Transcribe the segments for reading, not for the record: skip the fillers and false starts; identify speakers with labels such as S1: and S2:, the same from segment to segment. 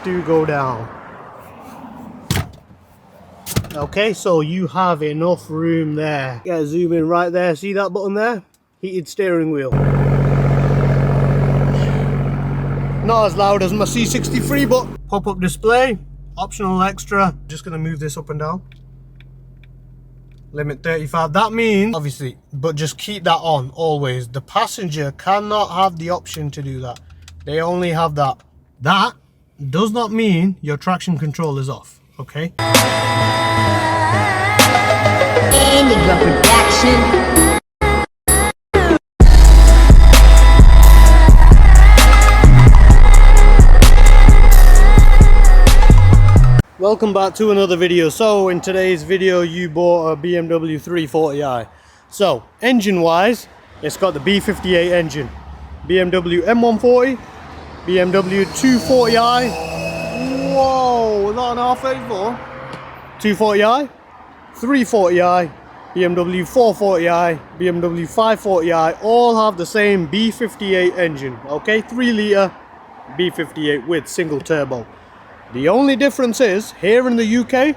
S1: do go down. Okay, so you have enough room there. Yeah, zoom in right there. See that button there? Heated steering wheel. Not as loud as my C63, but pop-up display, optional extra. Just gonna move this up and down. Limit 35. That means, obviously, but just keep that on always. The passenger cannot have the option to do that. They only have that. That does not mean your traction control is off, okay?
S2: Indigo Production.
S1: Welcome back to another video. So in today's video you bought a BMW 340i. So engine wise, it's got the B58 engine, BMW M140, BMW 240i. Whoa, not an R34. 240i, 340i, BMW 440i, BMW 540i, all have the same B58 engine, okay? 3 litre B58 with single turbo. The only difference is, here in the UK,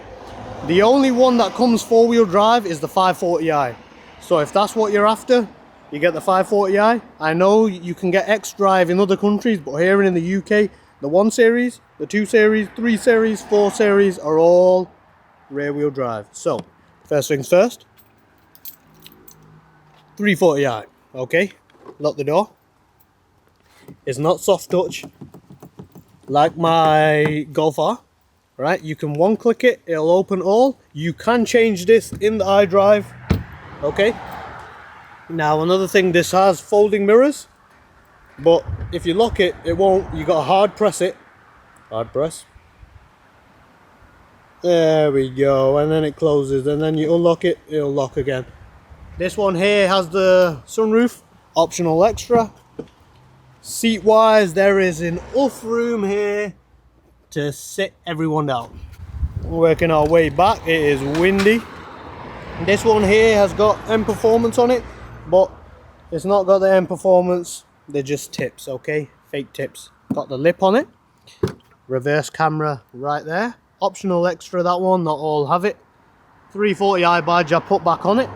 S1: the only one that comes 4-wheel drive is the 540i. So if that's what you're after, you get the 540i. I know you can get X-Drive in other countries, but here in the UK, the 1 Series, the 2 Series, 3 Series, 4 Series are all rear-wheel drive. So, first things first, 340i, okay? Lock the door. It's not soft touch like my Golf R, right? You can one click it, it'll open all. You can change this in the iDrive, okay? Now another thing, this has folding mirrors, but if you lock it, it won't. You got to hard press it. Hard press. There we go, and then it closes, and then you unlock it, it'll lock again. This one here has the sunroof, optional extra. Seat wise, there is enough room here to sit everyone down. Working our way back, it is windy. This one here has got M Performance on it, but it's not got the M Performance, they're just tips, okay? Fake tips. Got the lip on it, reverse camera right there. Optional extra, that one, not all have it. 340i badge I put back on it.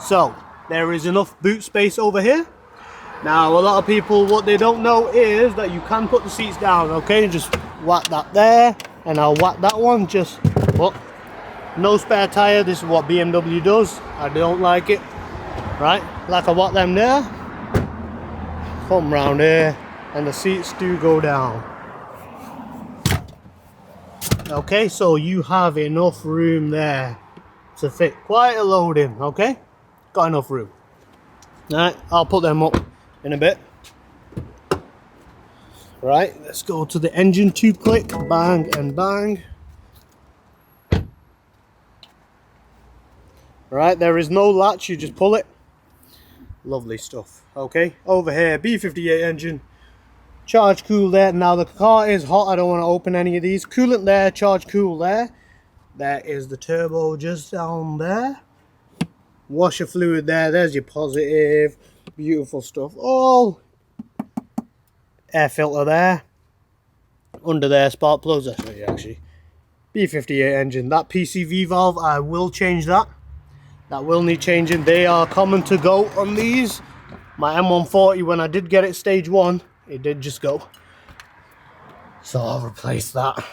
S1: So, there is enough boot space over here. Now, a lot of people, what they don't know is that you can put the seats down, okay? Just whack that there, and I'll whack that one, just, but no spare tire. This is what BMW does. I don't like it, right? Like I whack them there, come round here, and the seats do go down. Okay, so you have enough room there to fit quite a load in, okay? Got enough room. Alright, I'll put them up in a bit. Right, let's go to the engine. 2-click, bang and bang. Right, there is no latch, you just pull it. Lovely stuff. Okay, over here, B58 engine. Charge cool there. Now the car is hot, I don't want to open any of these. Coolant there, charge cool there. There is the turbo just down there. Washer fluid there, there's your positive. Beautiful stuff. All air filter there. Under there, spark plugs. I'll show you actually. B58 engine. That PCV valve, I will change that. That will need changing. They are common to go on these. My M140, when I did get it stage 1, it did just go. So I'll replace that.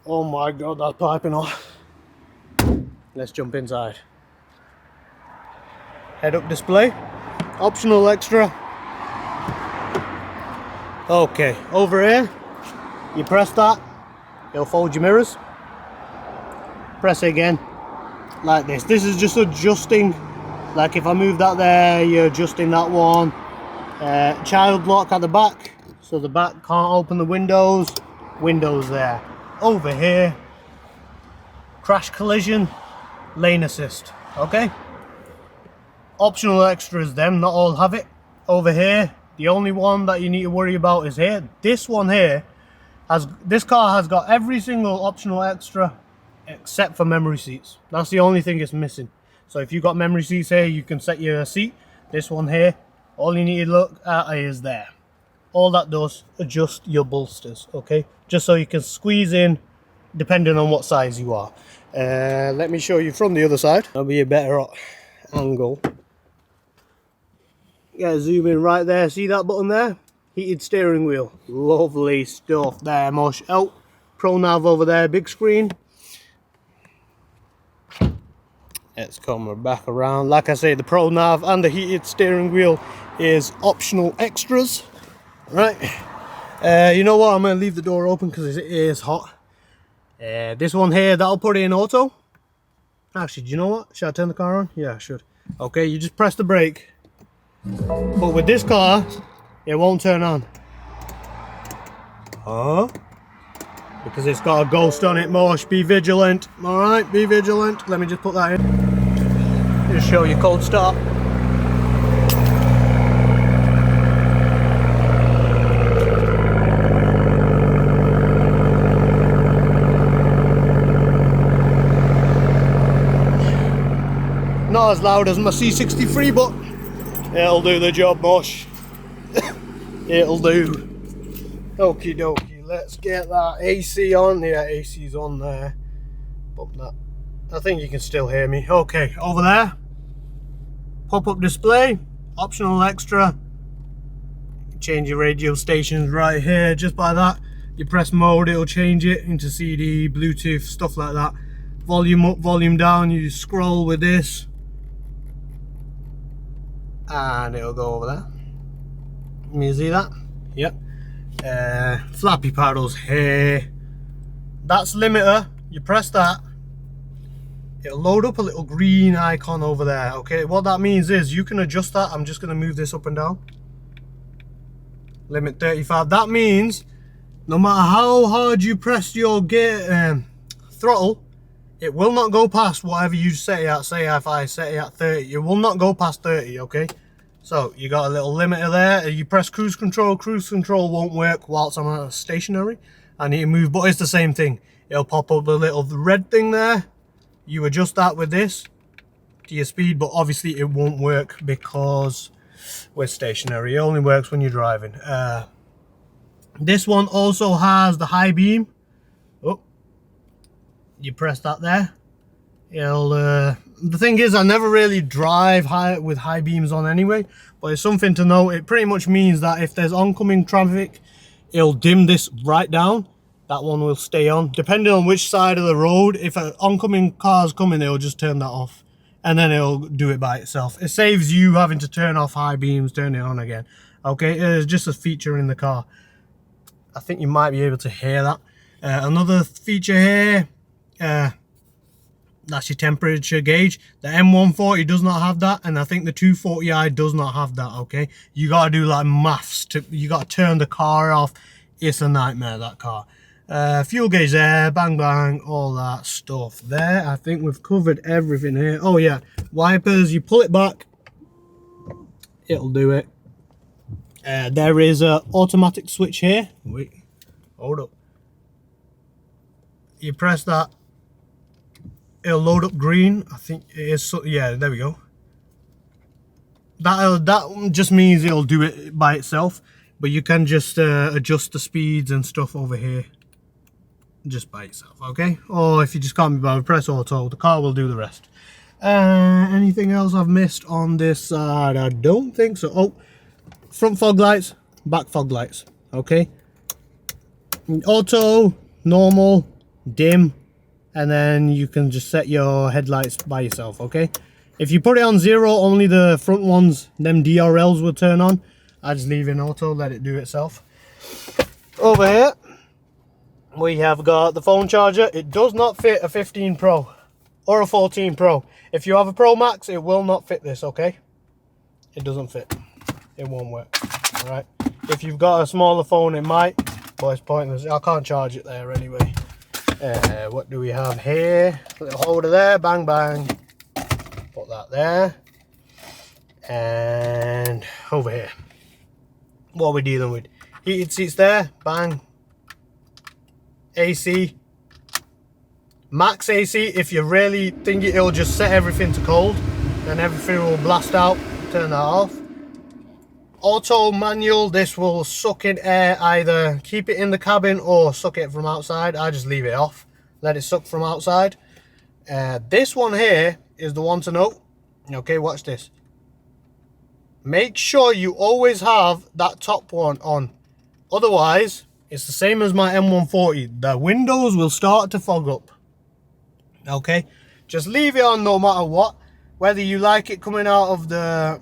S1: Oh my god, that's piping off. Let's jump inside. Head-up display. Optional extra. Okay, over here, you press that, it'll fold your mirrors. Press it again, like this. This is just adjusting, like if I move that there, you're adjusting that one. Child lock at the back, so the back can't open the windows. Windows there. Over here, crash collision, lane assist, okay? Optional extras, them, not all have it. Over here, the only one that you need to worry about is here. This one here, this car has got every single optional extra except for memory seats. That's the only thing it's missing. So if you've got memory seats here, you can set your seat. This one here, all you need to look at is there. all that does, adjust your bolsters, okay? Just so you can squeeze in depending on what size you are. Let me show you from the other side. That'll be a better angle. Yeah, zoom in right there. See that button there? Heated steering wheel. Lovely stuff there, Mosh. Oh, Pro Nav over there, big screen. Let's come back around. Like I say, the Pro Nav and the heated steering wheel is optional extras. Right. You know what? I'm going to leave the door open because it is hot. This one here, that'll put it in auto. Actually, do you know what? Should I turn the car on? Yeah, I should. Okay, you just press the brake. But with this car, it won't turn on. Huh? Because it's got a ghost on it, Mosh. Be vigilant. Alright, be vigilant. Let me just put that in. Just show you cold start. Not as loud as my C63, but it'll do the job, Mosh. It'll do. Okie dokie, let's get that AC on. Yeah, AC's on there. Bump that. I think you can still hear me. Okay, over there. Pop-up display, optional extra. Change your radio stations right here. Just by that, you press mode, it'll change it into CD, Bluetooth, stuff like that. Volume up, volume down, you scroll with this. And it'll go over there. Can you see that? Yep. Flappy paddles here. That's limiter. You press that, it'll load up a little green icon over there. Okay, what that means is you can adjust that. I'm just going to move this up and down. Limit 35. That means no matter how hard you press your gear throttle, it will not go past whatever you set it at. Say if I set it at 30, it will not go past 30, okay? So you got a little limiter there. You press cruise control won't work whilst I'm stationary. I need to move, but it's the same thing. It'll pop up a little red thing there. You adjust that with this to your speed, but obviously it won't work because we're stationary. It only works when you're driving. This one also has the high beam. Oh, you press that there. It'll the thing is, I never really drive with high beams on anyway, but it's something to know. It pretty much means that if there's oncoming traffic, it'll dim this right down. That one will stay on depending on which side of the road. If an oncoming car's coming, it'll just turn that off and then it'll do it by itself. It saves you having to turn off high beams, turn it on again. Okay, it's just a feature in the car. I think you might be able to hear that. Another feature here, that's your temperature gauge. The M140 does not have that, and I think the 240i does not have that. Okay, you gotta do like maths you gotta turn the car off. It's a nightmare, that car. Fuel gauge there, bang bang, all that stuff there. I think we've covered everything here. Oh yeah, wipers, you pull it back, it'll do it. There is a automatic switch here. Wait, hold up. You press that, it'll load up green. I think it is. So yeah, there we go. That just means it'll do it by itself, but you can just adjust the speeds and stuff over here just by itself. Okay, or if you just can't be bothered, press auto, the car will do the rest. Anything else I've missed on this side? I don't think so. Oh, front fog lights, back fog lights. Okay, auto, normal, dim, and then you can just set your headlights by yourself. Okay, if you put it on 0, only the front ones, them DRLs will turn on. I just leave in auto, let it do itself. Over here we have got the phone charger. It does not fit a 15 Pro or a 14 Pro. If you have a Pro Max, it will not fit this. Okay, it doesn't fit, it won't work. All right, if you've got a smaller phone, it might, but it's pointless. I can't charge it there anyway. What do we have here? Little holder there, bang bang, put that there. And over here, what are we dealing with? Heated seats there, bang. AC, max AC. If you really think it'll just set everything to cold, then everything will blast out. Turn that off. auto manual, this will suck in air, either keep it in the cabin or suck it from outside. I just leave it off, let it suck from outside. This one here is the one to note. Okay, watch this. Make sure you always have that top one on. Otherwise, it's the same as my M140. The windows will start to fog up. Okay, just leave it on no matter what. Whether you like it coming out of the...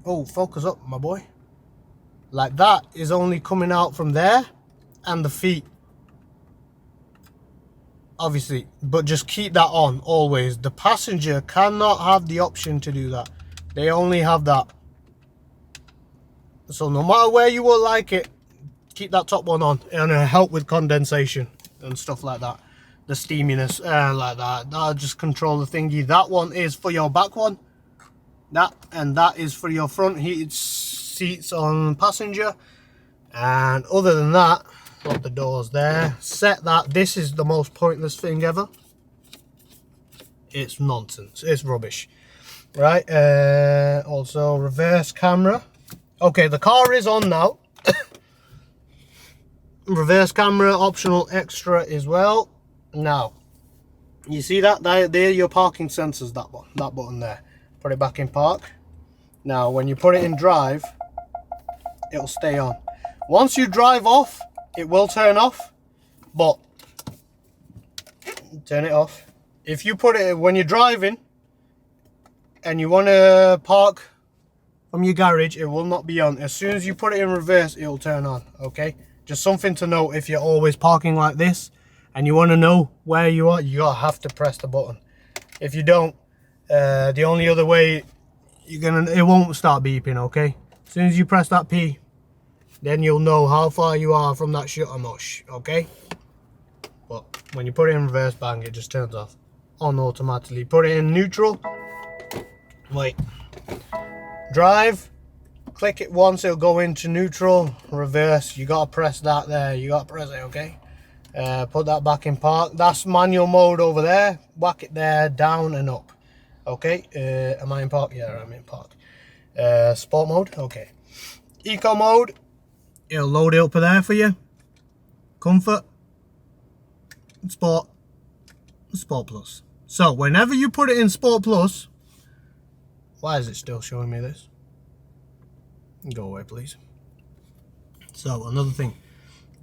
S1: Oh, focus up, my boy. Like that is only coming out from there and the feet. Obviously, but just keep that on always. The passenger cannot have the option to do that. They only have that. So no matter where you will like it, keep that top one on, and it'll help with condensation and stuff like that. The steaminess, like that. That'll just control the thingy. That one is for your back one. That is for your front heated seats on passenger. And other than that, lock the doors there. Set that. This is the most pointless thing ever. It's nonsense. It's rubbish. Right. Also, reverse camera. Okay, the car is on now. Reverse camera, optional extra as well. Now, you see that? There your parking sensors, that button there. Put it back in park. Now, when you put it in drive, it'll stay on. Once you drive off, it will turn off, but turn it off. If you put it, when you're driving and you want to park from your garage, it will not be on. As soon as you put it in reverse, it'll turn on. Okay, just something to note. If you're always parking like this and you want to know where you are, you have to press the button. If you don't, the only other way it won't start beeping. Okay, as soon as you press that P, then you'll know how far you are from that shutter mush. Okay, but when you put it in reverse, bang, it just turns off on automatically. Put it in neutral, wait, drive, click it once, it'll go into neutral. Reverse, you gotta press that there, you gotta press it. Okay, put that back in park. That's manual mode over there. Whack it there, down and up. Okay, am I in park? Yeah, I'm in park. Sport mode. Okay, eco mode, it'll load it up there for you. Comfort, sport, sport plus. So whenever you put it in sport plus, why is it still showing me this? Go away, please. So another thing,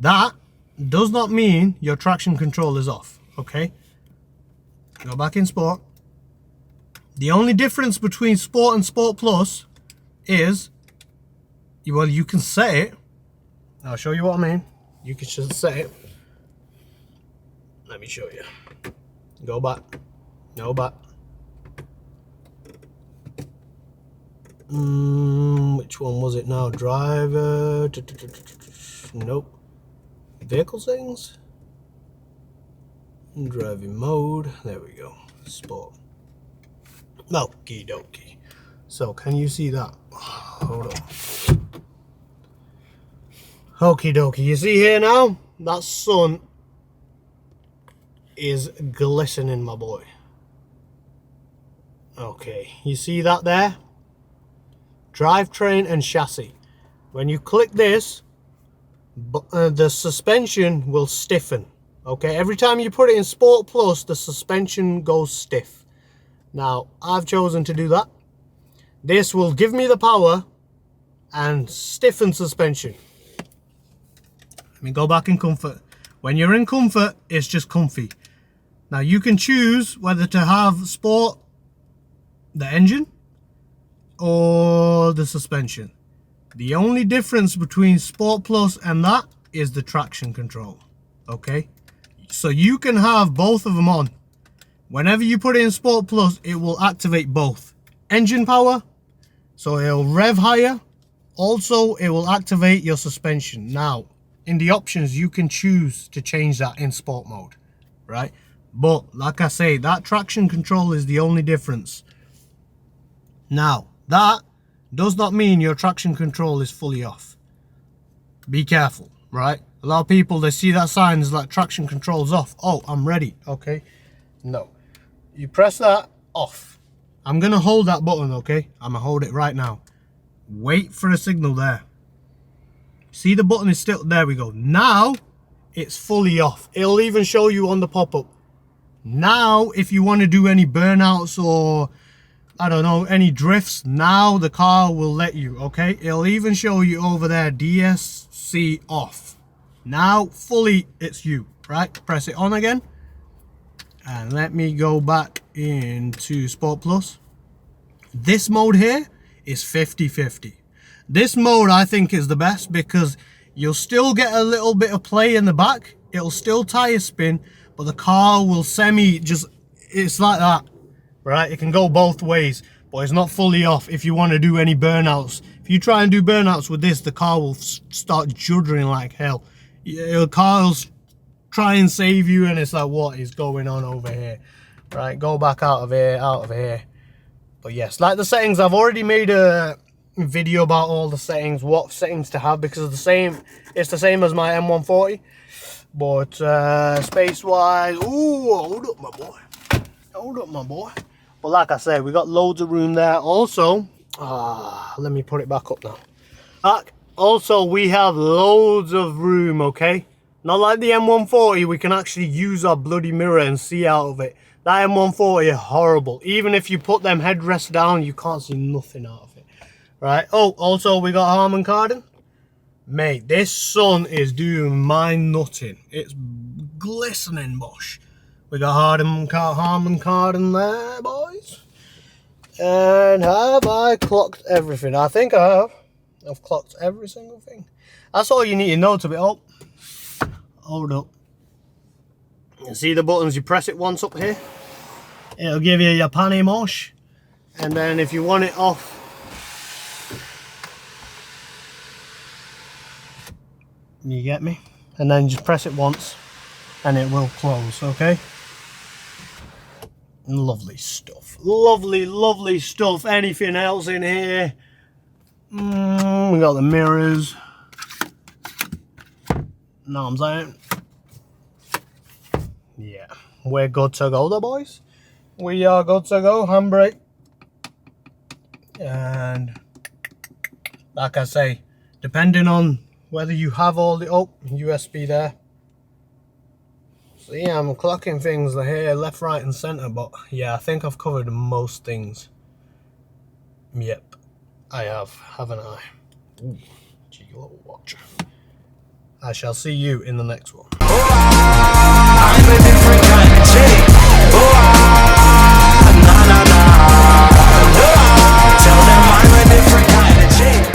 S1: that does not mean your traction control is off. Okay, go back in sport. The only difference between sport and sport plus is, well, you can set it. I'll show you what I mean. You can just set it. Let me show you. Go back. No back. Which one was it now? Driver. Nope. Vehicle settings. Driving mode. There we go. Sport. Okie dokie. So can you see that? Hold on. Okie dokie. You see here now? That sun is glistening, my boy. Okay. You see that there? Drivetrain and chassis. When you click this, the suspension will stiffen. Okay. Every time you put it in Sport Plus, the suspension goes stiff. Now, I've chosen to do that. This will give me the power and stiffen suspension. Let me go back in comfort. When you're in comfort, it's just comfy. Now, you can choose whether to have sport, the engine, or the suspension. The only difference between Sport Plus and that is the traction control. Okay? So you can have both of them on. Whenever you put it in Sport Plus, it will activate both. Engine power, so it'll rev higher. Also, it will activate your suspension. Now, in the options, you can choose to change that in sport mode, right? But, like I say, that traction control is the only difference. Now, that does not mean your traction control is fully off. Be careful, right? A lot of people, they see that sign, is like traction control's off. Oh, I'm ready. Okay. No. You press that off. I'm going to hold that button, okay? I'm going to hold it right now. Wait for a signal there. See, the button is still, there we go. Now it's fully off. It'll even show you on the pop-up. Now, if you want to do any burnouts or, I don't know, any drifts, now the car will let you, okay? It'll even show you over there, DSC off. Now, fully, it's you, right? Press it on again. And let me go back into Sport Plus. This mode here is 50-50. This mode, I think, is the best because you'll still get a little bit of play in the back. It'll still tire spin, but the car will it's like that, right? It can go both ways, but it's not fully off if you want to do any burnouts. If you try and do burnouts with this, the car will start juddering like hell. The car will try and save you, and it's like, what is going on over here? Right, go back out of here. But yes, like the settings, I've already made a video about all the settings, what settings to have, because it's the same as my M140. But space wise, ooh, hold up my boy. But like I said, we got loads of room there. Also, let me put it back up now. Also, we have loads of room, okay? Not like the M140, we can actually use our bloody mirror and see out of it. That M140 is horrible. Even if you put them headrests down, you can't see nothing out of it. Right? Oh, also we got Harman Kardon. Mate, this sun is doing my nutting. It's glistening, bosh. We got Harman Kardon there, boys. And have I clocked everything? I think I have. I've clocked every single thing. That's all you need to know to be... Oh, hold up. You see the buttons? You press it once up here. It'll give you your panny mosh. And then if you want it off, you get me? And then just press it once and it will close, okay? Lovely stuff. Lovely stuff. Anything else in here? We got the mirrors. Know what I'm saying? Yeah, we're good to go there, boys. We are good to go. Handbrake. And like I say, depending on whether you have all the USB there. So yeah, I'm clocking things here, left, right and center, but yeah, I think I've covered most things. Yep, I have, haven't I? Ooh, gee, little watcher. I shall see you in the next one.
S3: I'm a different kind of chick. Oh, nah, nah, nah.